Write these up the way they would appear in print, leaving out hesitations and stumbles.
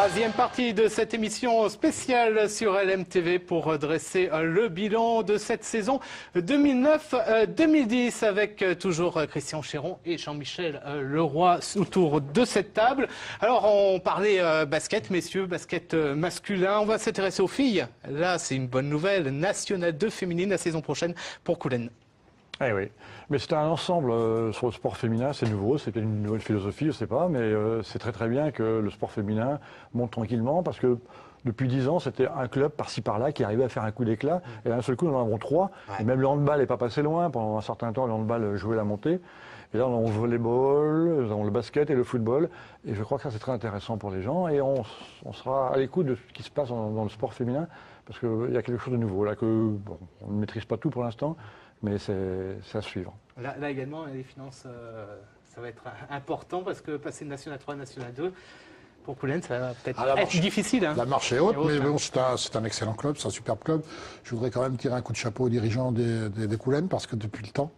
Troisième partie de cette émission spéciale sur LMTV pour dresser le bilan de cette saison 2009-2010 avec toujours Christian Chéron et Jean-Michel Leroy autour de cette table. Alors on parlait basket, messieurs, basket masculin. On va s'intéresser aux filles. Là, c'est une bonne nouvelle. National 2 féminine la saison prochaine pour Coulennes. Eh oui, mais c'est un ensemble sur le sport féminin, c'est nouveau, c'est peut-être une nouvelle philosophie, je ne sais pas, mais c'est très très bien que le sport féminin monte tranquillement parce que depuis 10 ans, c'était un club par-ci par-là qui arrivait à faire un coup d'éclat et d'un seul coup, nous en avons 3. Ouais. Et même le handball n'est pas passé loin, pendant un certain temps, le handball jouait la montée. Et là, on a le volleyball, nous avons le basket et le football. Et je crois que ça, c'est très intéressant pour les gens. Et on sera à l'écoute de ce qui se passe dans le sport féminin parce qu'il y a quelque chose de nouveau là que bon, on ne maîtrise pas tout pour l'instant. Mais c'est à suivre. Là également, les finances, ça va être important parce que passer de National 3 à National 2, pour Coulennes, ça va peut-être être difficile. Hein. La marche est haute, mais bon, c'est un excellent club, c'est un superbe club. Je voudrais quand même tirer un coup de chapeau aux dirigeants des Coulennes parce que depuis le temps,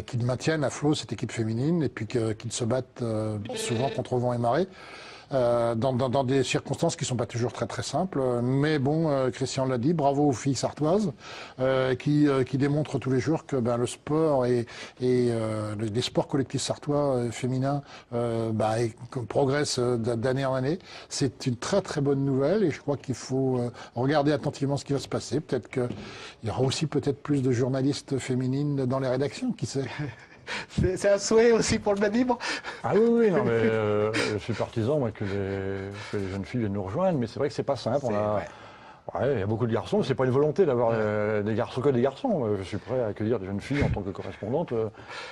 qu'ils maintiennent à flot cette équipe féminine et puis qu'ils se battent souvent contre vent et marée. Dans des circonstances qui ne sont pas toujours très très simples. Mais bon, Christian l'a dit, bravo aux filles sartoises qui démontrent tous les jours que le sport et les sports collectifs sartois féminins progressent d'année en année. C'est une très très bonne nouvelle et je crois qu'il faut regarder attentivement ce qui va se passer. Peut-être qu'il y aura aussi peut-être plus de journalistes féminines dans les rédactions, qui sait. C'est un souhait aussi pour le même libre. Ah oui, non, mais je suis partisan moi, que les jeunes filles viennent nous rejoindre, mais c'est vrai que c'est pas simple. Il y a beaucoup de garçons, c'est pas une volonté d'avoir des garçons que des garçons. Je suis prêt à accueillir des jeunes filles en tant que correspondante,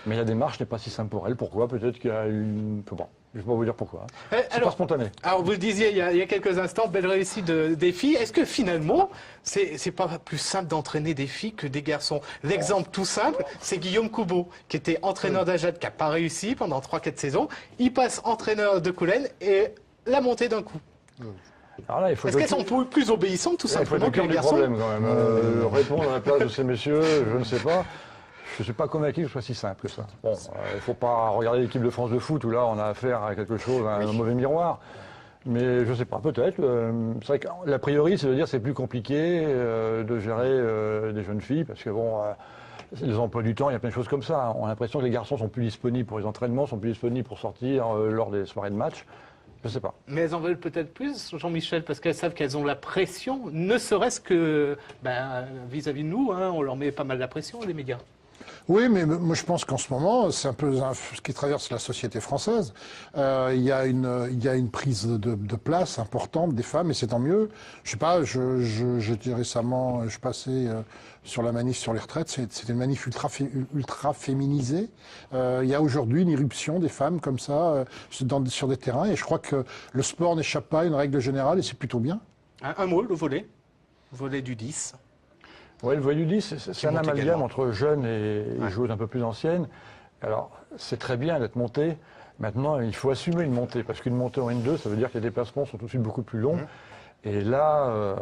mais la démarche n'est pas si simple pour elles. Pourquoi? Peut-être qu'il y a une... Bon, je ne vais pas vous dire pourquoi. C'est pas spontané. Alors vous le disiez il y a quelques instants, belle réussite des filles. Est-ce que finalement, c'est pas plus simple d'entraîner des filles que des garçons? L'exemple tout simple, c'est Guillaume Coubeau, qui était entraîneur d'Ajad, qui n'a pas réussi pendant 3-4 saisons. Il passe entraîneur de Coulennes et la montée d'un coup. Est-ce qu'elles sont plus obéissantes tout simplement que les garçons? Il faut quand même. Répondre à la place de ces messieurs, je ne sais pas. Je ne suis pas convaincu que ce soit si simple que ça. Bon, il ne faut pas regarder l'équipe de France de foot où là on a affaire à quelque chose, à un mauvais miroir. Mais je ne sais pas, peut-être. C'est vrai qu'a priori, c'est de dire que c'est plus compliqué de gérer des jeunes filles parce que bon, les emplois du temps, il y a plein de choses comme ça. On a l'impression que les garçons sont plus disponibles pour les entraînements, sont plus disponibles pour sortir lors des soirées de match. Je ne sais pas. Mais elles en veulent peut-être plus, Jean-Michel, parce qu'elles savent qu'elles ont la pression, ne serait-ce que vis-à-vis de nous, on leur met pas mal la pression, les médias. Oui, mais moi je pense qu'en ce moment, c'est un peu ce qui traverse la société française. Il y a une prise de place importante des femmes, et c'est tant mieux. Je sais pas, j'étais récemment, je passais sur la manif sur les retraites, c'était une manif ultra féminisée. Il y a aujourd'hui une irruption des femmes comme ça sur des terrains, et je crois que le sport n'échappe pas à une règle générale, et c'est plutôt bien. Un mot, le volley du 10. Oui, le volet du 10, c'est un amalgame entre jeunes et joueuses un peu plus anciennes. Alors, c'est très bien d'être monté. Maintenant, il faut assumer une montée, parce qu'une montée en N2, ça veut dire que les déplacements sont tout de suite beaucoup plus longs. Et là,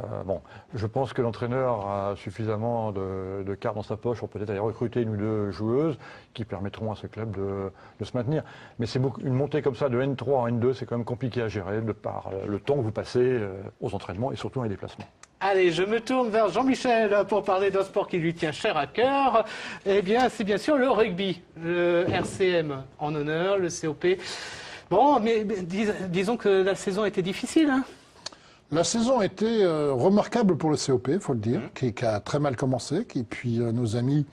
je pense que l'entraîneur a suffisamment de cartes dans sa poche pour peut-être aller recruter une ou deux joueuses qui permettront à ce club de se maintenir. Mais une montée comme ça de N3 en N2, c'est quand même compliqué à gérer de par le temps que vous passez aux entraînements et surtout dans les déplacements. Allez, je me tourne vers Jean-Michel pour parler d'un sport qui lui tient cher à cœur. Eh bien, c'est bien sûr le rugby, le RCM en honneur, le COP. Bon, mais disons que la saison a été difficile, hein. La saison a été remarquable pour le COP, il faut le dire, qui a très mal commencé. Et puis nos amis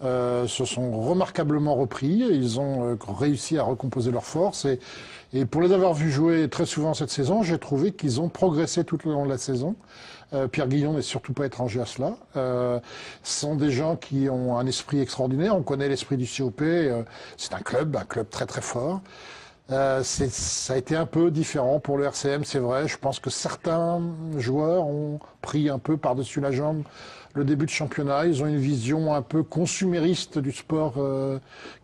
se sont remarquablement repris. Ils ont réussi à recomposer leurs forces. Et pour les avoir vus jouer très souvent cette saison, j'ai trouvé qu'ils ont progressé tout au long de la saison. Pierre Guillon n'est surtout pas étranger à cela. Ce sont des gens qui ont un esprit extraordinaire. On connaît l'esprit du COP. C'est un club très très fort. Ça a été un peu différent pour le RCM, c'est vrai. Je pense que certains joueurs ont pris un peu par-dessus la jambe le début de championnat. Ils ont une vision un peu consumériste du sport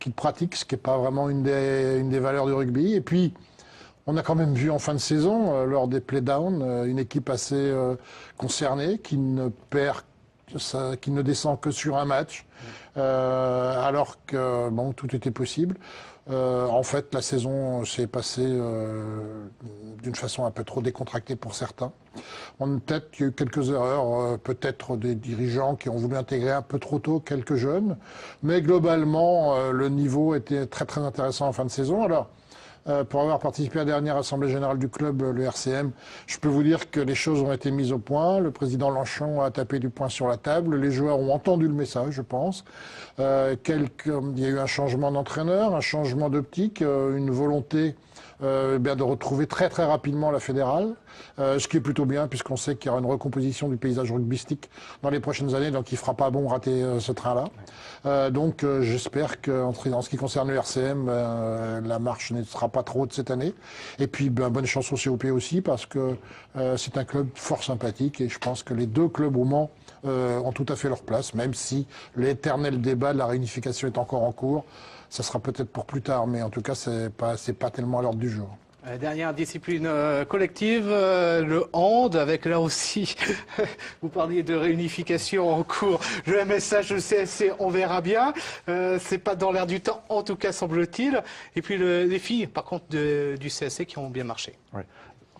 qu'ils pratiquent, ce qui n'est pas vraiment une des valeurs du rugby. Et puis, on a quand même vu en fin de saison, lors des playdowns, une équipe assez concernée qui ne descend que sur un match, alors que tout était possible. En fait, la saison s'est passée d'une façon un peu trop décontractée pour certains. Peut-être qu'il y a eu quelques erreurs, peut-être des dirigeants qui ont voulu intégrer un peu trop tôt quelques jeunes, mais globalement, le niveau était très très intéressant en fin de saison. Alors, pour avoir participé à la dernière assemblée générale du club, le RCM, je peux vous dire que les choses ont été mises au point. Le président Lanchon a tapé du poing sur la table. Les joueurs ont entendu le message, je pense. Il y a eu un changement d'entraîneur, un changement d'optique, une volonté de retrouver très très rapidement la fédérale, ce qui est plutôt bien puisqu'on sait qu'il y aura une recomposition du paysage rugbystique dans les prochaines années, donc il ne fera pas bon rater ce train-là. Donc j'espère qu'en ce qui concerne le RCM, la marche ne sera pas trop haute cette année. Et puis bonne chance au COP aussi parce que c'est un club fort sympathique et je pense que les deux clubs au Mans ont tout à fait leur place, même si l'éternel débat de la réunification est encore en cours. Ça sera peut-être pour plus tard, mais en tout cas, c'est pas tellement à l'ordre du jour. Dernière discipline collective, le hand, avec là aussi, vous parliez de réunification en cours. Le MSH, le CSC, on verra bien. C'est pas dans l'air du temps, en tout cas semble-t-il. Et puis les filles, par contre, du CSC qui ont bien marché. Oui.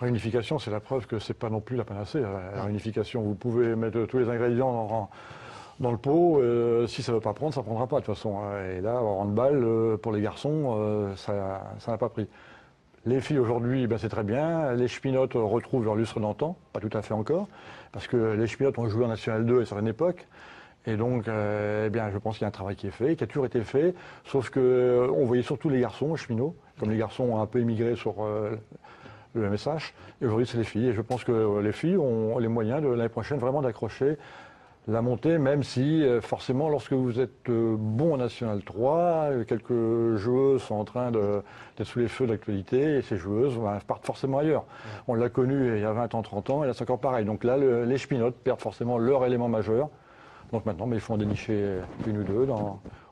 Réunification, c'est la preuve que c'est pas non plus la panacée. La réunification, vous pouvez mettre tous les ingrédients dans le pot, si ça ne veut pas prendre, ça ne prendra pas de toute façon. Et là, en handball, pour les garçons, ça n'a pas pris. Les filles aujourd'hui, c'est très bien. Les Cheminotes retrouvent leur lustre d'antan, pas tout à fait encore, parce que les Cheminotes ont joué en National 2 à une certaine époque. Et donc, je pense qu'il y a un travail qui est fait, qui a toujours été fait, sauf qu'on voyait surtout les garçons, les cheminots, comme les garçons ont un peu immigré sur le MSH. Et aujourd'hui, c'est les filles. Et je pense que les filles ont les moyens, l'année prochaine, vraiment d'accrocher la montée, même si forcément lorsque vous êtes bon en National 3, quelques joueuses sont en train d'être sous les feux de l'actualité et ces joueuses partent forcément ailleurs. On l'a connu il y a 20 ans, 30 ans et là c'est encore pareil. Donc là les Cheminotes perdent forcément leur élément majeur. Donc maintenant il faut en dénicher une ou deux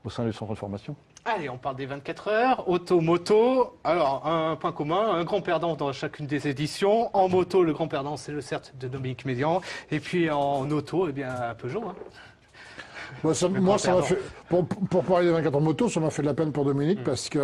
au sein du centre de formation. Allez, on parle des 24 heures, auto-moto. Alors, un point commun, un grand perdant dans chacune des éditions. En moto, le grand perdant, c'est le CERT de Dominique Médian. Et puis en auto, Peugeot. Moi, ça m'a fait, pour parler des 24 heures moto, ça m'a fait de la peine pour Dominique parce que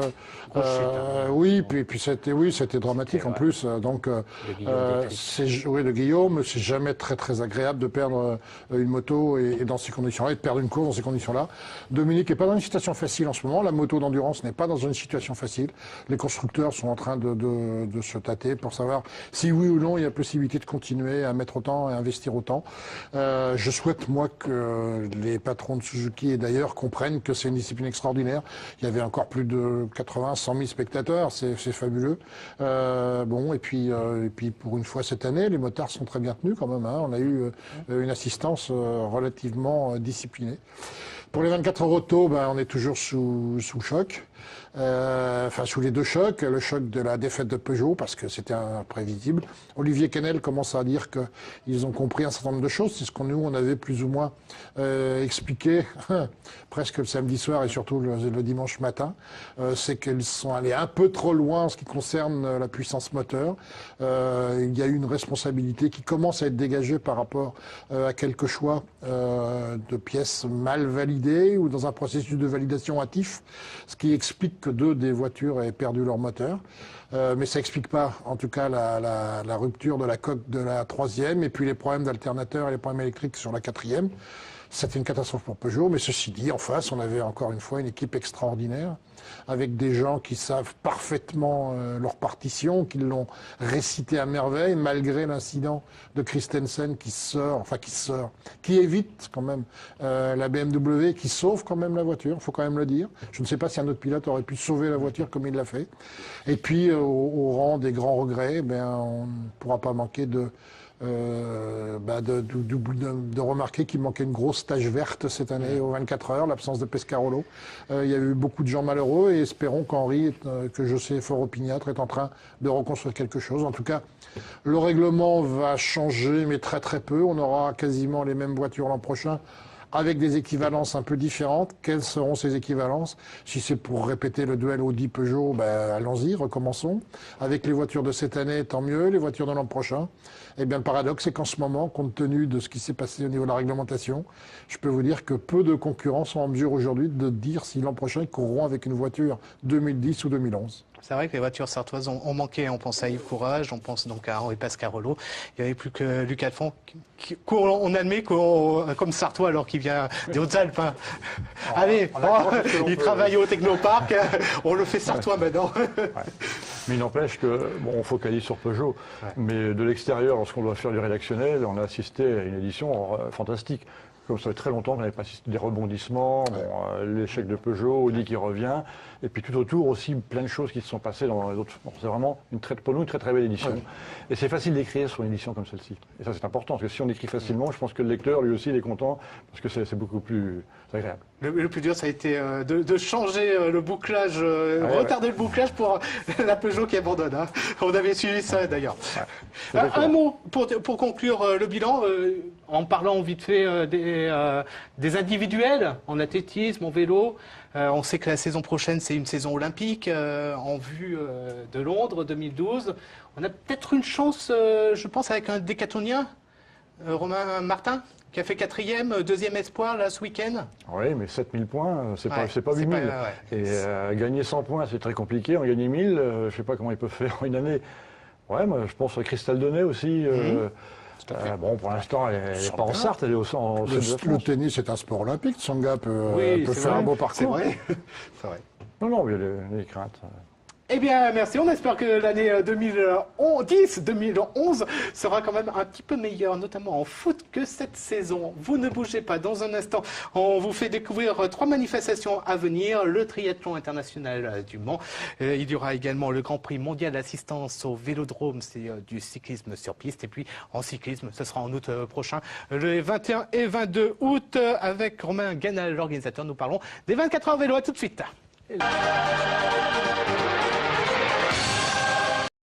c'était dramatique en plus. Donc de Guillaume, c'est jamais très très agréable de perdre une moto et dans ces conditions-là, et de perdre une course dans ces conditions-là. Dominique n'est pas dans une situation facile en ce moment. La moto d'endurance n'est pas dans une situation facile. Les constructeurs sont en train de se tâter pour savoir si oui ou non il y a possibilité de continuer à mettre autant et investir autant. Je souhaite moi que les patrons de Suzuki et d'ailleurs comprennent que c'est une discipline extraordinaire. Il y avait encore plus de 80, 100 000 spectateurs, c'est fabuleux. Et puis pour une fois cette année, les motards sont très bien tenus quand même. On a eu une assistance relativement disciplinée. Pour les 24 heures auto, on est toujours sous choc. Sous les deux chocs, le choc de la défaite de Peugeot, parce que c'était imprévisible. Olivier Kennel commence à dire qu'ils ont compris un certain nombre de choses. C'est ce qu'on on avait plus ou moins expliqué presque le samedi soir et surtout le dimanche matin. C'est qu'ils sont allés un peu trop loin en ce qui concerne la puissance moteur. Il y a eu une responsabilité qui commence à être dégagée par rapport à quelques choix de pièces mal validées ou dans un processus de validation hâtif, ce qui explique que deux des voitures aient perdu leur moteur. Mais ça explique pas, en tout cas, la rupture de la coque de la troisième et puis les problèmes d'alternateur et les problèmes électriques sur la quatrième. C'était une catastrophe pour Peugeot, mais ceci dit, en face, on avait encore une fois une équipe extraordinaire, avec des gens qui savent parfaitement leur partition, qui l'ont récité à merveille, malgré l'incident de Christensen qui évite quand même la BMW, qui sauve quand même la voiture, il faut quand même le dire. Je ne sais pas si un autre pilote aurait pu sauver la voiture comme il l'a fait. Et puis, au rang des grands regrets, on ne pourra pas manquer de remarquer qu'il manquait une grosse tache verte cette année aux 24 heures, l'absence de Pescarolo. Il y a eu beaucoup de gens malheureux et espérons qu'Henri, que je sais fort opiniâtre, est en train de reconstruire quelque chose. En tout cas, le règlement va changer, mais très très peu. On aura quasiment les mêmes voitures l'an prochain, avec des équivalences un peu différentes. Quelles seront ces équivalences? Si c'est pour répéter le duel Audi Peugeot, ben, allons-y, recommençons. Avec les voitures de cette année, tant mieux. Les voitures de l'an prochain. Eh bien, le paradoxe, c'est qu'en ce moment, compte tenu de ce qui s'est passé au niveau de la réglementation, je peux vous dire que peu de concurrents sont en mesure aujourd'hui de dire si l'an prochain ils courront avec une voiture 2010 ou 2011. C'est vrai que les voitures sartoises ont manqué. On pense à Yves Courage, on pense donc à Henri Pascarolo. Il n'y avait plus que Luc Alphonse, qu'on admet comme sartois alors qu'il vient des Hautes-Alpes. Hein. Allez, il travaille au Technoparc, on le fait sartois maintenant. Ouais. Mais il n'empêche que, bon, on focalise sur Peugeot, mais de l'extérieur, lorsqu'on doit faire du rédactionnel, on a assisté à une édition fantastique. Comme ça fait très longtemps qu'on n'avait pas assisté des rebondissements, l'échec de Peugeot, Audi qui revient, et puis tout autour aussi plein de choses qui se sont passées dans les autres. Bon, c'est vraiment pour nous une très très belle édition. Ouais. Et c'est facile d'écrire sur une édition comme celle-ci. Et ça c'est important, parce que si on écrit facilement, je pense que le lecteur lui aussi il est content, parce que c'est beaucoup plus agréable. Le plus dur ça a été de changer le bouclage, retarder le bouclage pour la Peugeot qui abandonne. Hein. On avait suivi ça d'ailleurs. Ouais. Un mot pour conclure le bilan, en parlant vite fait des individuels en athlétisme, en vélo. On sait que la saison prochaine, c'est une saison olympique en vue de Londres 2012. On a peut-être une chance, je pense, avec un décathlonien, Romain Martin, qui a fait 4e, 2e espoir là, ce week-end. Oui, mais 7000 points, c'est pas 8000. Et gagner 100 points, c'est très compliqué. En gagner 1000, je ne sais pas comment il peut faire en une année. Ouais, moi, je pense à Christelle Donnet aussi. Bon, pour l'instant, elle n'est pas en Sarthe, elle est au centre. Le tennis est un sport olympique. Tsonga peut faire un beau parcours. C'est vrai. C'est vrai. Non, il y a des craintes. Eh bien, merci. On espère que l'année 2010-2011 sera quand même un petit peu meilleure, notamment en foot, que cette saison. Vous ne bougez pas. Dans un instant, on vous fait découvrir 3 manifestations à venir. Le triathlon international du Mans. Il y aura également le Grand Prix mondial d'assistance au vélodrome. C'est du cyclisme sur piste. Et puis, en cyclisme, ce sera en août prochain, le 21 et 22 août, avec Romain Ganal, l'organisateur. Nous parlons des 24 heures vélo. À tout de suite.